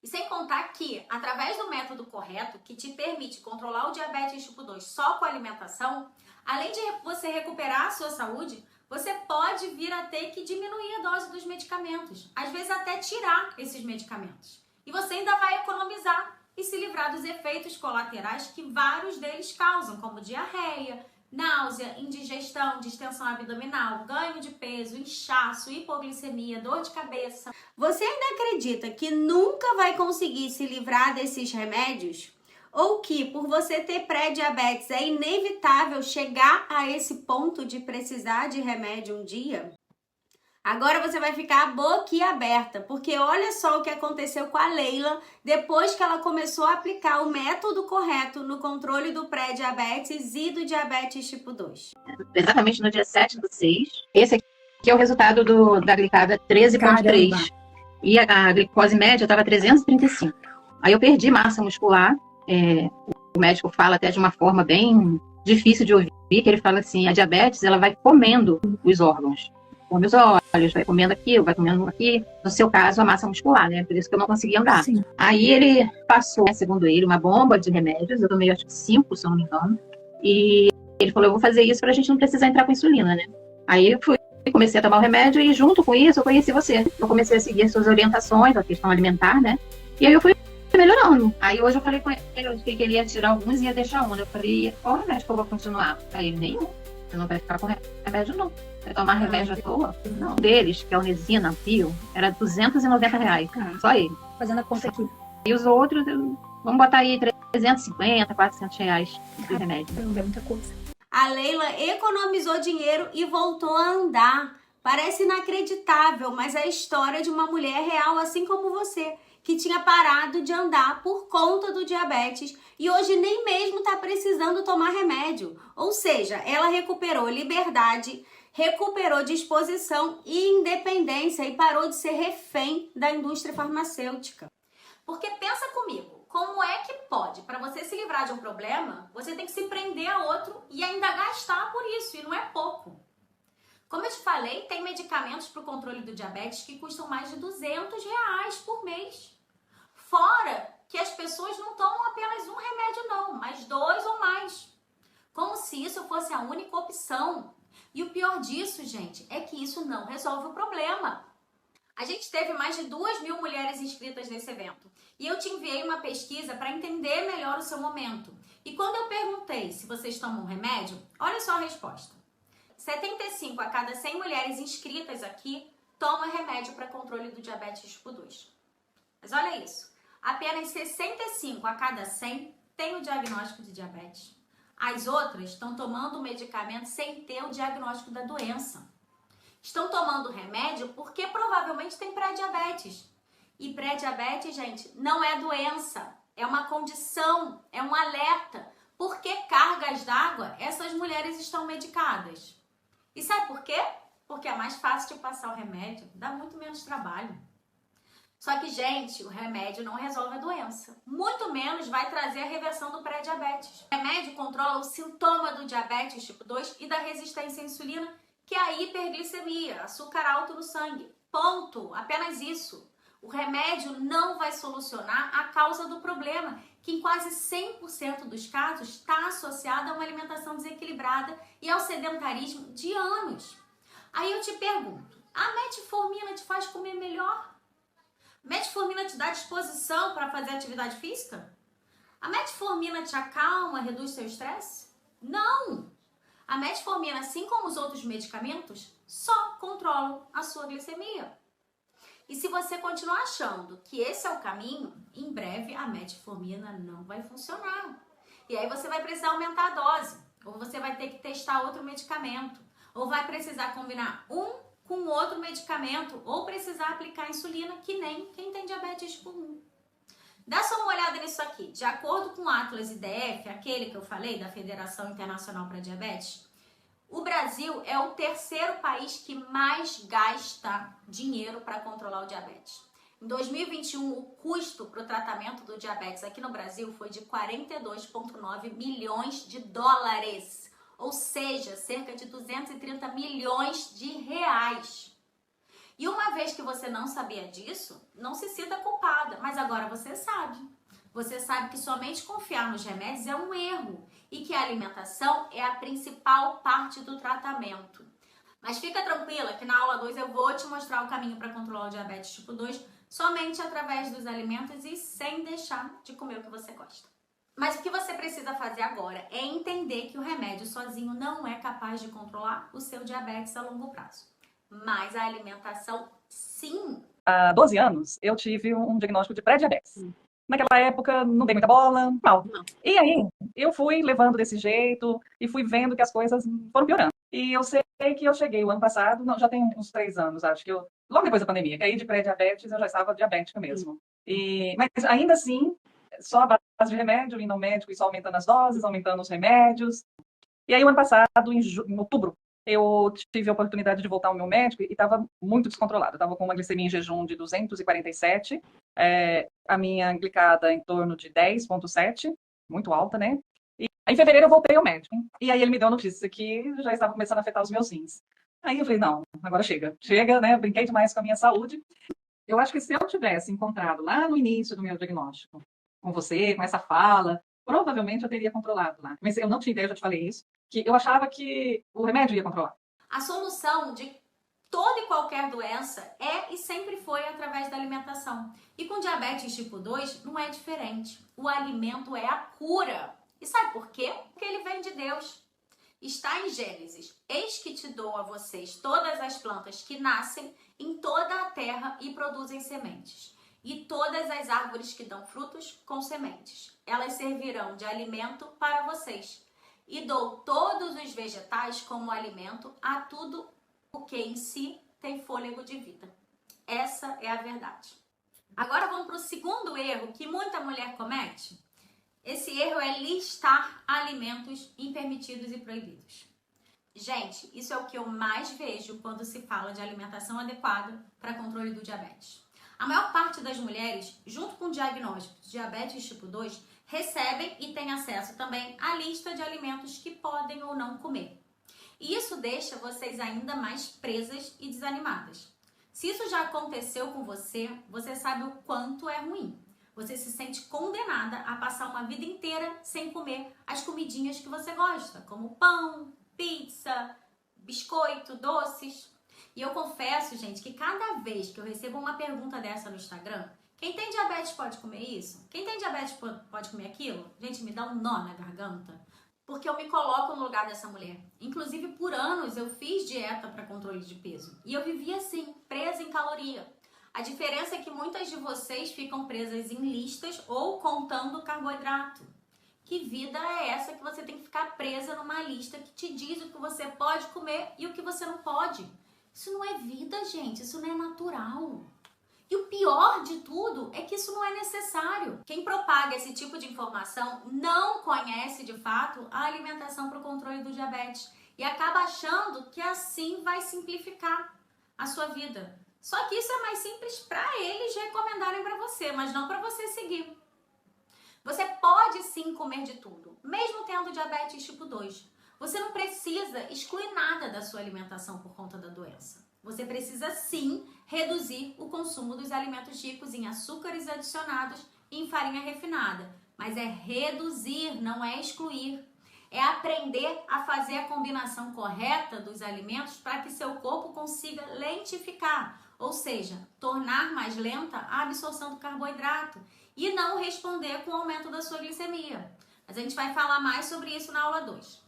E sem contar que, através do método correto, que te permite controlar o diabetes tipo 2 só com a alimentação, além de você recuperar a sua saúde, você pode vir a ter que diminuir a dose dos medicamentos, às vezes até tirar esses medicamentos. E você ainda vai economizar e se livrar dos efeitos colaterais que vários deles causam, como diarreia, náusea, indigestão, distensão abdominal, ganho de peso, inchaço, hipoglicemia, dor de cabeça. Você ainda acredita que nunca vai conseguir se livrar desses remédios? Ou que, por você ter pré-diabetes, é inevitável chegar a esse ponto de precisar de remédio um dia? Agora você vai ficar boquiaberta, porque olha só o que aconteceu com a Leila depois que ela começou a aplicar o método correto no controle do pré-diabetes e do diabetes tipo 2. Exatamente no dia 7/6. Esse aqui é o resultado da glicada 13,3. E a glicose média estava 335. Aí eu perdi massa muscular. O médico fala até de uma forma bem difícil de ouvir, que ele fala assim, a diabetes ela vai comendo os órgãos. Come os olhos, vai comendo aqui, vai comendo aqui. No seu caso, a massa muscular, né? Por isso que eu não conseguia andar. Sim. Aí ele passou, segundo ele, uma bomba de remédios. Eu tomei, acho que 5, se eu não me engano. E ele falou, eu vou fazer isso pra gente não precisar entrar com insulina, né? Aí eu comecei a tomar o remédio e junto com isso eu conheci você. Eu comecei a seguir as suas orientações, a questão alimentar, né? E aí eu fui melhorando. Aí hoje eu falei com ele, eu disse que ele ia tirar alguns e ia deixar um. Eu falei, qual remédio que eu vou continuar? Aí ele, nenhum. Você não vai ficar com remédio, não. Vai tomar remédio à toa? Não. Deles, que é o Nesina Bio, era R$290. Só ele. Fazendo a conta aqui. E os outros, vamos botar aí R$350, R$400 de remédio. Não é muita coisa. A Leila economizou dinheiro e voltou a andar. Parece inacreditável, mas é a história de uma mulher real, assim como você, que tinha parado de andar por conta do diabetes e hoje nem mesmo está precisando tomar remédio. Ou seja, ela recuperou liberdade, recuperou disposição e independência e parou de ser refém da indústria farmacêutica. Porque pensa comigo, como é que pode, para você se livrar de um problema, você tem que se prender a outro e ainda gastar por isso, e não é pouco. Como eu te falei, tem medicamentos para o controle do diabetes que custam mais de R$200 por mês. Fora que as pessoas não tomam apenas um remédio não, mas 2 ou mais. Como se isso fosse a única opção. E o pior disso, gente, é que isso não resolve o problema. A gente teve mais de 2.000 mulheres inscritas nesse evento. E eu te enviei uma pesquisa para entender melhor o seu momento. E quando eu perguntei se vocês tomam remédio, olha só a resposta. 75 a cada 100 mulheres inscritas aqui tomam remédio para controle do diabetes tipo 2. Mas olha isso, apenas 65 a cada 100 têm o diagnóstico de diabetes. As outras estão tomando o medicamento sem ter o diagnóstico da doença. Estão tomando remédio porque provavelmente tem pré-diabetes. E pré-diabetes, gente, não é doença, é uma condição, é um alerta. Por que cargas d'água essas mulheres estão medicadas? E sabe por quê? Porque é mais fácil de passar o remédio, dá muito menos trabalho. Só que, gente, o remédio não resolve a doença, muito muito menos vai trazer a reversão do pré-diabetes. O remédio controla o sintoma do diabetes tipo 2 e da resistência à insulina, que é a hiperglicemia, açúcar alto no sangue. Ponto. Apenas isso. O remédio não vai solucionar a causa do problema, que em quase 100% dos casos está associado a uma alimentação desequilibrada e ao sedentarismo de anos. Aí eu te pergunto, a metformina te faz comer melhor? A metformina te dá disposição para fazer atividade física? A metformina te acalma, reduz seu estresse? Não! A metformina, assim como os outros medicamentos, só controlam a sua glicemia. E se você continuar achando que esse é o caminho, em breve a metformina não vai funcionar. E aí você vai precisar aumentar a dose, ou você vai ter que testar outro medicamento, ou vai precisar combinar um com outro medicamento, ou precisar aplicar insulina, que nem quem tem diabetes tipo 1. Dá só uma olhada nisso aqui. De acordo com o Atlas IDF, aquele que eu falei, da Federação Internacional para Diabetes, o Brasil é o terceiro país que mais gasta dinheiro para controlar o diabetes. Em 2021, o custo para o tratamento do diabetes aqui no Brasil foi de 42,9 milhões de dólares, ou seja, cerca de 230 milhões de reais. E uma vez que você não sabia disso, não se sinta culpada, mas agora você sabe. Você sabe que somente confiar nos remédios é um erro e que a alimentação é a principal parte do tratamento. Mas fica tranquila que na aula 2 eu vou te mostrar o caminho para controlar o diabetes tipo 2 somente através dos alimentos e sem deixar de comer o que você gosta. Mas o que você precisa fazer agora é entender que o remédio sozinho não é capaz de controlar o seu diabetes a longo prazo. Mas a alimentação, sim. Há 12 anos, eu tive um diagnóstico de pré-diabetes. Naquela época, não dei muita bola, mal. E aí, eu fui levando desse jeito e fui vendo que as coisas foram piorando. E eu sei que eu cheguei o ano passado, não, já tem uns 3 anos, acho que eu, logo depois da pandemia, que aí de pré-diabetes eu já estava diabética mesmo. Mas ainda assim, só a base de remédio, indo ao médico e só aumentando as doses, aumentando os remédios. E aí, o ano passado, em outubro, eu tive a oportunidade de voltar ao meu médico e estava muito descontrolado. Estava com uma glicemia em jejum de 247, a minha glicada em torno de 10,7, muito alta, né? E em fevereiro eu voltei ao médico. E aí ele me deu a notícia que já estava começando a afetar os meus rins. Aí eu falei, não, agora chega, né? Brinquei demais com a minha saúde. Eu acho que se eu tivesse encontrado lá no início do meu diagnóstico, com você, com essa fala, provavelmente eu teria controlado lá. Mas eu não tinha ideia, eu já te falei isso, que eu achava que o remédio ia controlar. A solução de toda e qualquer doença é e sempre foi através da alimentação. E com diabetes tipo 2 não é diferente. O alimento é a cura. E sabe por quê? Porque ele vem de Deus. Está em Gênesis. Eis que te dou a vocês todas as plantas que nascem em toda a terra e produzem sementes. E todas as árvores que dão frutos com sementes. Elas servirão de alimento para vocês. E dou todos os vegetais como alimento a tudo o que em si tem fôlego de vida. Essa é a verdade. Agora vamos para o segundo erro que muita mulher comete. Esse erro é listar alimentos impermitidos e proibidos. Gente, isso é o que eu mais vejo quando se fala de alimentação adequada para controle do diabetes. A maior parte das mulheres, junto com o diagnóstico de diabetes tipo 2, recebem e têm acesso também à lista de alimentos que podem ou não comer. E isso deixa vocês ainda mais presas e desanimadas. Se isso já aconteceu com você, você sabe o quanto é ruim. Você se sente condenada a passar uma vida inteira sem comer as comidinhas que você gosta, como pão, pizza, biscoito, doces. E eu confesso, gente, que cada vez que eu recebo uma pergunta dessa no Instagram, quem tem diabetes pode comer isso? Quem tem diabetes pode comer aquilo? Gente, me dá um nó na garganta, porque eu me coloco no lugar dessa mulher. Inclusive, por anos, eu fiz dieta para controle de peso. E eu vivia assim, presa em caloria. A diferença é que muitas de vocês ficam presas em listas ou contando carboidrato. Que vida é essa que você tem que ficar presa numa lista que te diz o que você pode comer e o que você não pode? Isso não é vida, gente. Isso não é natural. E o pior de tudo é que isso não é necessário. Quem propaga esse tipo de informação não conhece, de fato, a alimentação para o controle do diabetes e acaba achando que assim vai simplificar a sua vida. Só que isso é mais simples para eles recomendarem para você, mas não para você seguir. sim comer de tudo, mesmo tendo diabetes tipo 2. Você não precisa excluir nada da sua alimentação por conta da doença. Você precisa sim reduzir o consumo dos alimentos ricos em açúcares adicionados e em farinha refinada. Mas é reduzir, não é excluir. É aprender a fazer a combinação correta dos alimentos para que seu corpo consiga lentificar, ou seja, tornar mais lenta a absorção do carboidrato e não responder com o aumento da sua glicemia. Mas a gente vai falar mais sobre isso na aula 2.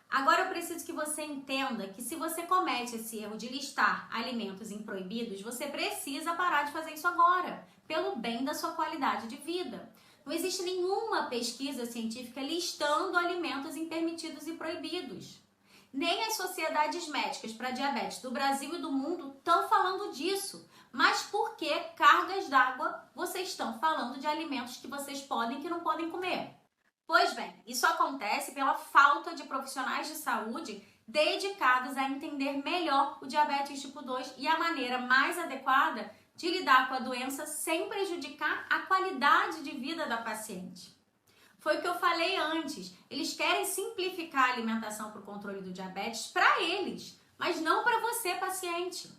Agora eu preciso que você entenda que se você comete esse erro de listar alimentos em proibidos, você precisa parar de fazer isso agora, pelo bem da sua qualidade de vida. Não existe nenhuma pesquisa científica listando alimentos em permitidos e proibidos. Nem as sociedades médicas para diabetes do Brasil e do mundo estão falando disso. Mas por que cargas d'água vocês estão falando de alimentos que vocês podem e que não podem comer? Pois bem, isso acontece pela falta de profissionais de saúde dedicados a entender melhor o diabetes tipo 2 e a maneira mais adequada de lidar com a doença sem prejudicar a qualidade de vida da paciente. Foi o que eu falei antes, eles querem simplificar a alimentação para o controle do diabetes para eles, mas não para você, paciente.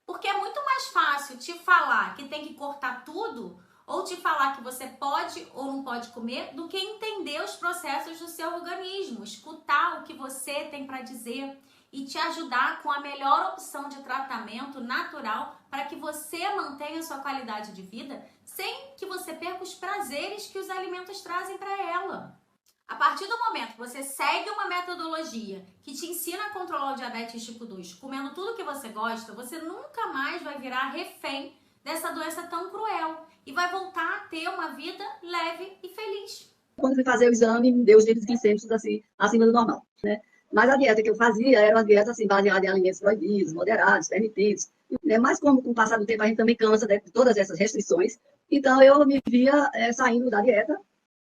Porque é muito mais fácil te falar que tem que cortar tudo ou te falar que você pode ou não pode comer do que entender os processos do seu organismo, escutar o que você tem para dizer e te ajudar com a melhor opção de tratamento natural para que você mantenha sua qualidade de vida sem que você perca os prazeres que os alimentos trazem para ela. A partir do momento que você segue uma metodologia que te ensina a controlar o diabetes tipo 2, comendo tudo que você gosta, você nunca mais vai virar refém dessa doença tão cruel e vai voltar a ter uma vida leve e feliz. Quando fui fazer o exame, me deu os níveis glicêmicos assim, acima do normal, né? Mas a dieta que eu fazia era uma dieta assim, baseada em alimentos proibidos, moderados, permitidos. Mas como com o passar do tempo a gente também cansa de todas essas restrições, então eu me via saindo da dieta.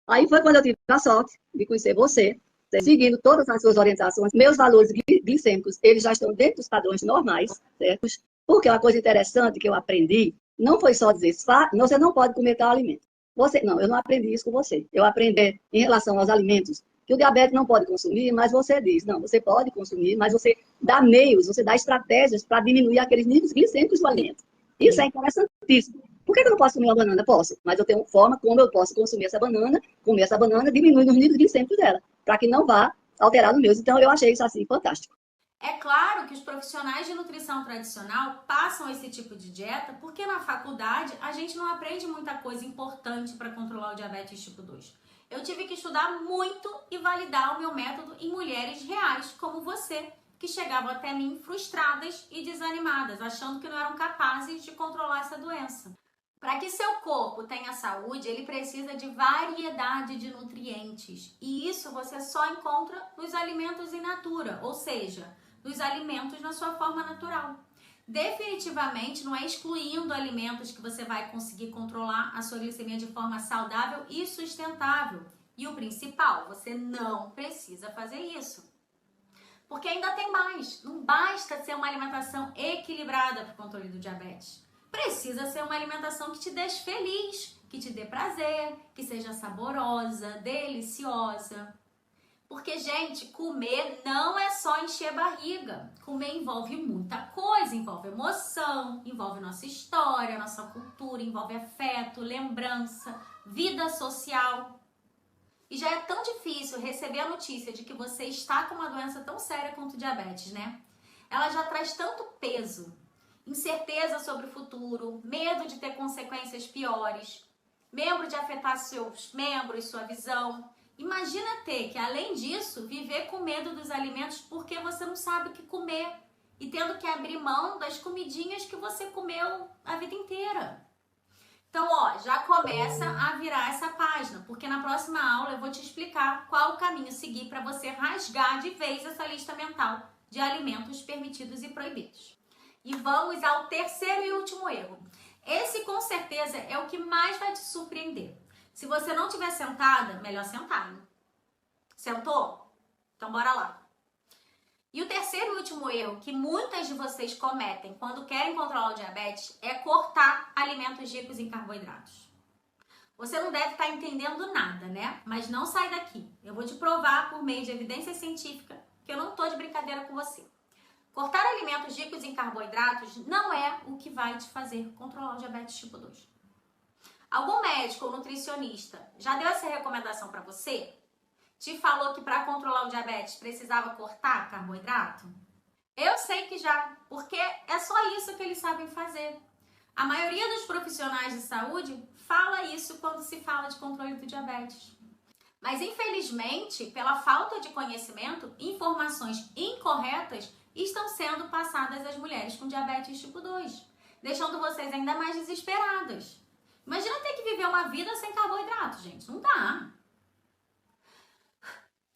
Aí foi quando eu tive a sorte de conhecer você, seguindo todas as suas orientações. Meus valores glicêmicos, eles já estão dentro dos padrões normais, certo? Porque uma coisa interessante que eu aprendi, não foi só dizer, você não pode comer tal alimento. Não, eu não aprendi isso com você. Eu aprendi em relação aos alimentos que o diabético não pode consumir, mas você diz, não, você pode consumir, mas você dá meios, você dá estratégias para diminuir aqueles níveis glicêmicos do alimento. Isso é interessantíssimo. Por que eu não posso comer uma banana? Posso, mas eu tenho uma forma como eu posso consumir essa banana, comer essa banana, diminuindo os níveis glicêmicos dela, para que não vá alterar os meus. Então, eu achei isso assim fantástico. É claro que os profissionais de nutrição tradicional passam esse tipo de dieta porque na faculdade a gente não aprende muita coisa importante para controlar o diabetes tipo 2. Eu tive que estudar muito e validar o meu método em mulheres reais, como você, que chegavam até mim frustradas e desanimadas, achando que não eram capazes de controlar essa doença. Para que seu corpo tenha saúde, ele precisa de variedade de nutrientes. E isso você só encontra nos alimentos in natura, ou seja, nos alimentos na sua forma natural. Definitivamente não é excluindo alimentos que você vai conseguir controlar a sua glicemia de forma saudável e sustentável. E o principal, você não precisa fazer isso. Porque ainda tem mais. Não basta ser uma alimentação equilibrada para o controle do diabetes. Precisa ser uma alimentação que te deixe feliz, que te dê prazer, que seja saborosa, deliciosa. Porque, gente, comer não é só encher barriga. Comer envolve muita coisa, envolve emoção, envolve nossa história, nossa cultura, envolve afeto, lembrança, vida social. E já é tão difícil receber a notícia de que você está com uma doença tão séria quanto o diabetes, né? Ela já traz tanto peso, incerteza sobre o futuro, medo de ter consequências piores, medo de afetar seus membros, sua visão. Imagina ter que, além disso, viver com medo dos alimentos porque você não sabe o que comer e tendo que abrir mão das comidinhas que você comeu a vida inteira. Então, já começa a virar essa página, porque na próxima aula eu vou te explicar qual o caminho seguir para você rasgar de vez essa lista mental de alimentos permitidos e proibidos. E vamos ao terceiro e último erro. Esse, com certeza, é o que mais vai te surpreender. Se você não estiver sentada, melhor sentar, hein? Sentou? Então bora lá. E o terceiro e último erro que muitas de vocês cometem quando querem controlar o diabetes é cortar alimentos ricos em carboidratos. Você não deve estar entendendo nada, né? Mas não sai daqui. Eu vou te provar por meio de evidência científica que eu não tô de brincadeira com você. Cortar alimentos ricos em carboidratos não é o que vai te fazer controlar o diabetes tipo 2. Algum médico ou nutricionista já deu essa recomendação para você? Te falou que para controlar o diabetes precisava cortar carboidrato? Eu sei que já, porque é só isso que eles sabem fazer. A maioria dos profissionais de saúde fala isso quando se fala de controle do diabetes. Mas, infelizmente, pela falta de conhecimento, informações incorretas estão sendo passadas às mulheres com diabetes tipo 2, deixando vocês ainda mais desesperadas. Imagina ter que viver uma vida sem carboidrato, gente. Não dá.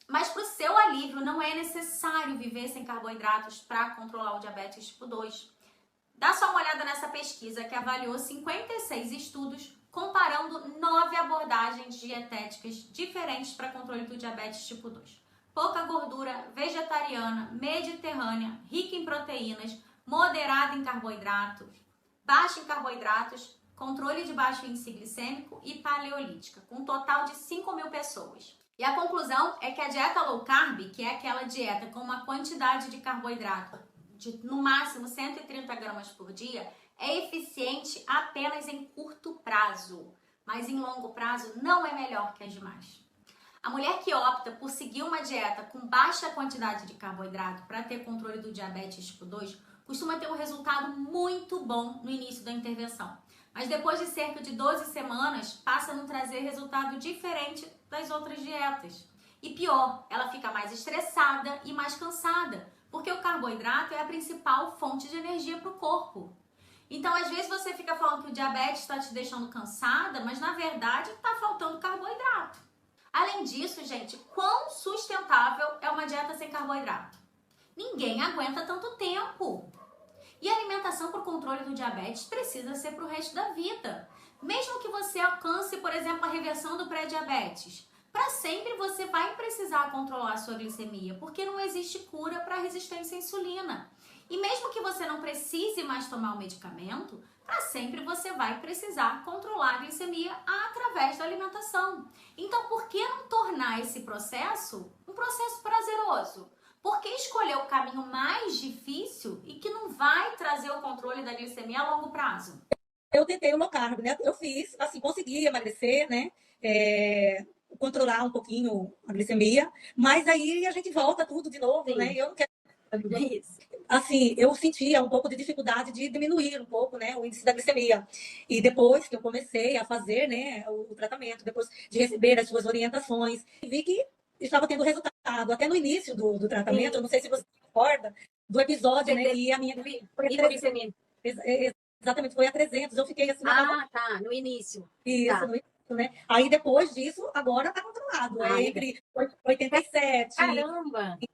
Mas para o seu alívio, não é necessário viver sem carboidratos para controlar o diabetes tipo 2. Dá só uma olhada nessa pesquisa que avaliou 56 estudos comparando 9 abordagens dietéticas diferentes para controle do diabetes tipo 2. Pouca gordura, vegetariana, mediterrânea, rica em proteínas, moderada em carboidratos, baixa em carboidratos, controle de baixo índice glicêmico e paleolítica, com um total de 5.000 pessoas. E a conclusão é que a dieta low carb, que é aquela dieta com uma quantidade de carboidrato de no máximo 130 gramas por dia, é eficiente apenas em curto prazo, mas em longo prazo não é melhor que as demais. A mulher que opta por seguir uma dieta com baixa quantidade de carboidrato para ter controle do diabetes tipo 2 costuma ter um resultado muito bom no início da intervenção. Mas depois de cerca de 12 semanas, passa a não trazer resultado diferente das outras dietas. E pior, ela fica mais estressada e mais cansada, porque o carboidrato é a principal fonte de energia para o corpo. Então, às vezes você fica falando que o diabetes está te deixando cansada, mas na verdade está faltando carboidrato. Além disso, gente, quão sustentável é uma dieta sem carboidrato? Ninguém aguenta tanto tempo. E a alimentação para o controle do diabetes precisa ser para o resto da vida. Mesmo que você alcance, por exemplo, a reversão do pré-diabetes, para sempre você vai precisar controlar a sua glicemia, porque não existe cura para a resistência à insulina. E mesmo que você não precise mais tomar o medicamento, para sempre você vai precisar controlar a glicemia através da alimentação. Então, por que não tornar esse processo um processo prazeroso? Por que escolher o caminho mais difícil e que não vai trazer o controle da glicemia a longo prazo? Eu tentei o low carb, né? Eu fiz, assim, consegui emagrecer, né? Controlar um pouquinho a glicemia, mas aí a gente volta tudo de novo, né? Eu não quero isso. Assim, eu sentia um pouco de dificuldade de diminuir um pouco, né, o índice da glicemia. E depois que eu comecei a fazer, né, o tratamento, depois de receber as suas orientações, vi que estava tendo resultado. Até no início do tratamento, eu não sei se você recorda, do episódio, né, que a minha glicemia... Exatamente, foi a 300. Eu fiquei assim... tá, no início. Isso, tá. No início, né? Aí depois disso, agora tá controlado. Entre 87 Caramba! e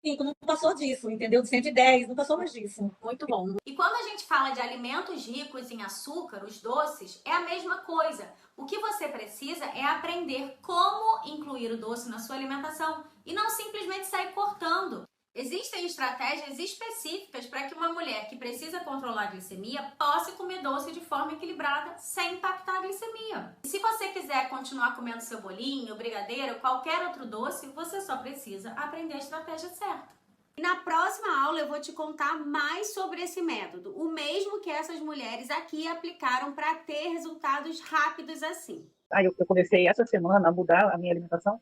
105, não passou disso, entendeu? De 110, não passou mais disso. Muito bom. E quando a gente fala de alimentos ricos em açúcar, os doces, é a mesma coisa. O que você precisa é aprender como incluir o doce na sua alimentação e não simplesmente sair cortando. Existem estratégias específicas para que uma mulher que precisa controlar a glicemia possa comer doce de forma equilibrada sem impactar a glicemia. E se você quiser continuar comendo seu bolinho, brigadeiro, qualquer outro doce, você só precisa aprender a estratégia certa. E na próxima aula eu vou te contar mais sobre esse método, o mesmo que essas mulheres aqui aplicaram para ter resultados rápidos assim. Aí eu comecei essa semana a mudar a minha alimentação,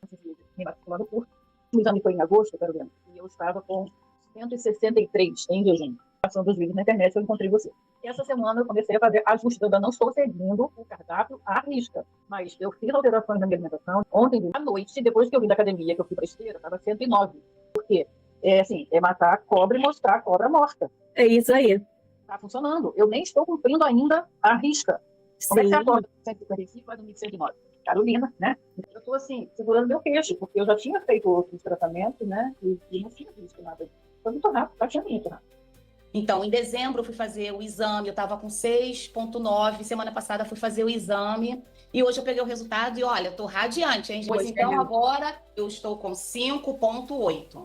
me matricular no curso. O exame foi em agosto, quero ver. E eu estava com 163 em jejum. Passando os vídeos na internet, eu encontrei você. E essa semana eu comecei a fazer ajustes. Eu ainda não estou seguindo o cardápio à risca, mas eu fiz alterações na minha alimentação. Ontem, à noite, depois que eu vim da academia, que eu fui para a esteira, estava 109. Por quê? É matar a cobra e mostrar a cobra morta. É isso aí. Está funcionando. Eu nem estou cumprindo ainda a risca. Como é que você acorda? 155 mais 1.109. Carolina, né? Eu estou assim, segurando meu peixe, porque eu já tinha feito outros tratamentos, né? E não tinha visto nada. Foi muito rápido, praticamente rápido. Então, em dezembro eu fui fazer o exame, eu estava com 6,9, semana passada eu fui fazer o exame, e hoje eu peguei o resultado e olha, eu tô radiante, hein? Pois então agora eu estou com 5,8.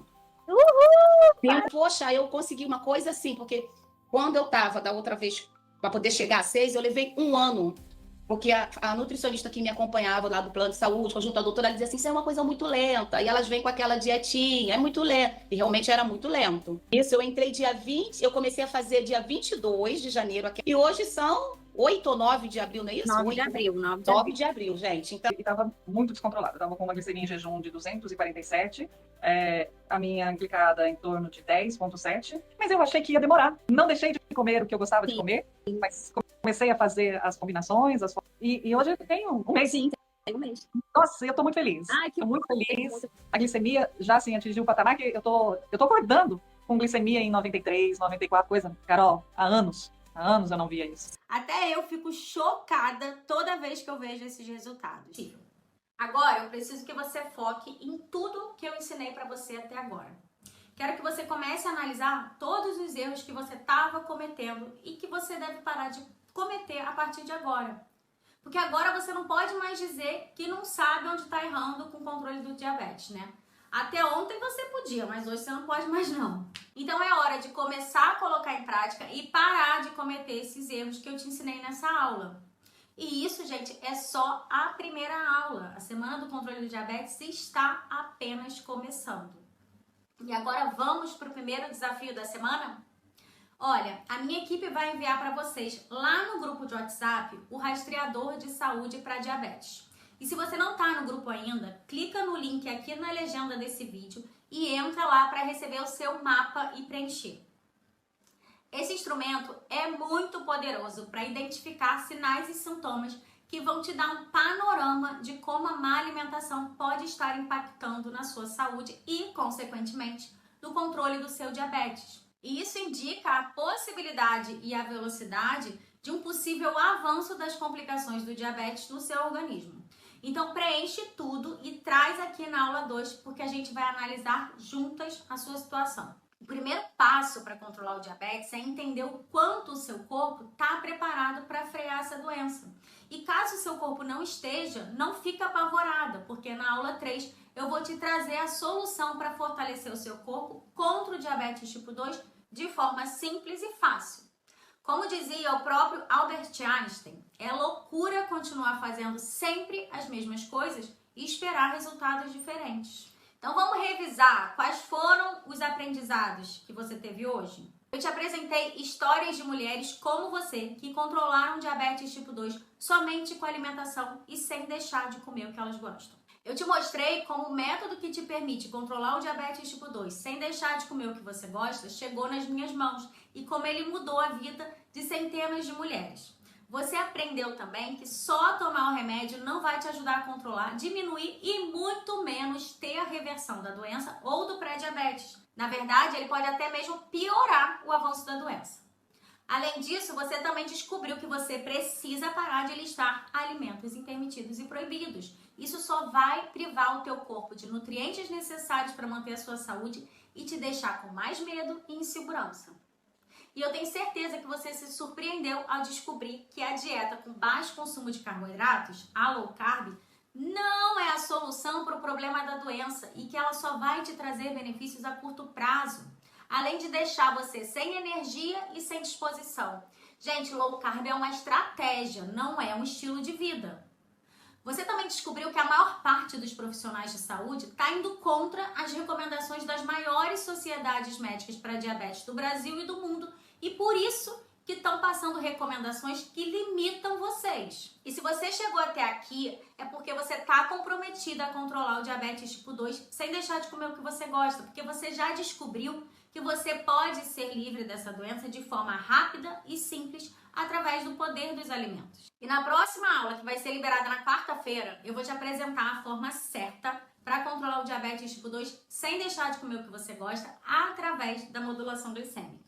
Uhul! Poxa, eu consegui uma coisa assim, porque quando eu estava da outra vez, para poder chegar a 6, eu levei um ano Porque a nutricionista que me acompanhava lá do plano de saúde, junto à doutora, ela dizia assim, isso é uma coisa muito lenta. E elas vêm com aquela dietinha, é muito lento. E realmente era muito lento. Isso, eu entrei dia 20, eu comecei a fazer dia 22 de janeiro aqui. E hoje são 8 ou 9 de abril, não é isso? 9 de 8? abril, 9 de abril, gente. Então, E estava muito descontrolada. Estava com uma glicemia em jejum de 247, a minha glicada em torno de 10,7. Mas eu achei que ia demorar. Não deixei de comer o que eu gostava de comer, mas comecei a fazer as combinações. E hoje eu tenho um mês. Sim, tem um mês. Nossa, eu tô muito feliz. Ai, que tô muito feliz. A glicemia já assim, atingiu o patamar que eu tô acordando com glicemia em 93, 94, coisa. Carol, há anos eu não via isso. Até eu fico chocada toda vez que eu vejo esses resultados. Agora, eu preciso que você foque em tudo que eu ensinei pra você até agora. Quero que você comece a analisar todos os erros que você estava cometendo e que você deve parar de cometer a partir de agora. Porque agora você não pode mais dizer que não sabe onde está errando com o controle do diabetes, né? Até ontem você podia, mas hoje você não pode mais não. Então é hora de começar a colocar em prática e parar de cometer esses erros que eu te ensinei nessa aula. E isso, gente, é só a primeira aula. A Semana do Controle do Diabetes está apenas começando. E agora vamos para o primeiro desafio da semana? Olha, a minha equipe vai enviar para vocês lá no grupo de WhatsApp o rastreador de saúde para diabetes. E se você não está no grupo ainda, clica no link aqui na legenda desse vídeo e entra lá para receber o seu mapa e preencher. Esse instrumento é muito poderoso para identificar sinais e sintomas que vão te dar um panorama de como a má alimentação pode estar impactando na sua saúde e, consequentemente, no controle do seu diabetes. E isso indica a possibilidade e a velocidade de um possível avanço das complicações do diabetes no seu organismo. Então preenche tudo e traz aqui na aula 2, porque a gente vai analisar juntas a sua situação. O primeiro passo para controlar o diabetes é entender o quanto o seu corpo está preparado para frear essa doença. E caso o seu corpo não esteja, não fica apavorada, porque na aula 3 eu vou te trazer a solução para fortalecer o seu corpo contra o diabetes tipo 2 de forma simples e fácil. Como dizia o próprio Albert Einstein, é loucura continuar fazendo sempre as mesmas coisas e esperar resultados diferentes. Então vamos revisar quais foram os aprendizados que você teve hoje. Eu te apresentei histórias de mulheres como você que controlaram diabetes tipo 2 somente com alimentação e sem deixar de comer o que elas gostam. Eu te mostrei como o método que te permite controlar o diabetes tipo 2 sem deixar de comer o que você gosta chegou nas minhas mãos e como ele mudou a vida de centenas de mulheres. Você aprendeu também que só tomar o remédio não vai te ajudar a controlar, diminuir e muito menos ter a reversão da doença ou do pré-diabetes. Na verdade, ele pode até mesmo piorar o avanço da doença. Além disso, você também descobriu que você precisa parar de listar alimentos intermitidos e proibidos. Isso só vai privar o teu corpo de nutrientes necessários para manter a sua saúde e te deixar com mais medo e insegurança. E eu tenho certeza que você se surpreendeu ao descobrir que a dieta com baixo consumo de carboidratos, a low carb, não é a solução para o problema da doença e que ela só vai te trazer benefícios a curto prazo, além de deixar você sem energia e sem disposição. Gente, low carb é uma estratégia, não é um estilo de vida. Você também descobriu que a maior parte dos profissionais de saúde está indo contra as recomendações das maiores sociedades médicas para diabetes do Brasil e do mundo e por isso que estão passando recomendações que limitam vocês. E se você chegou até aqui, é porque você está comprometida a controlar o diabetes tipo 2 sem deixar de comer o que você gosta, porque você já descobriu que você pode ser livre dessa doença de forma rápida e simples através do poder dos alimentos. E na próxima aula, que vai ser liberada na quarta-feira, eu vou te apresentar a forma certa para controlar o diabetes tipo 2 sem deixar de comer o que você gosta através da modulação glicêmica.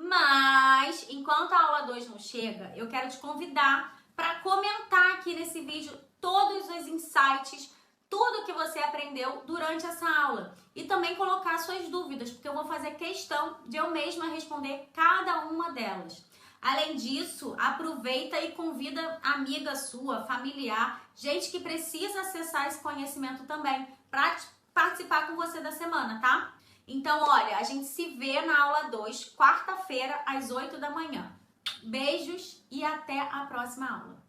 Mas, enquanto a aula 2 não chega, eu quero te convidar para comentar aqui nesse vídeo todos os insights, tudo que você aprendeu durante essa aula. E também colocar suas dúvidas, porque eu vou fazer questão de eu mesma responder cada uma delas. Além disso, aproveita e convida amiga sua, familiar, gente que precisa acessar esse conhecimento também, para participar com você da semana, tá? Então, olha, a gente se vê na aula 2, quarta-feira, às 8 da manhã. Beijos e até a próxima aula.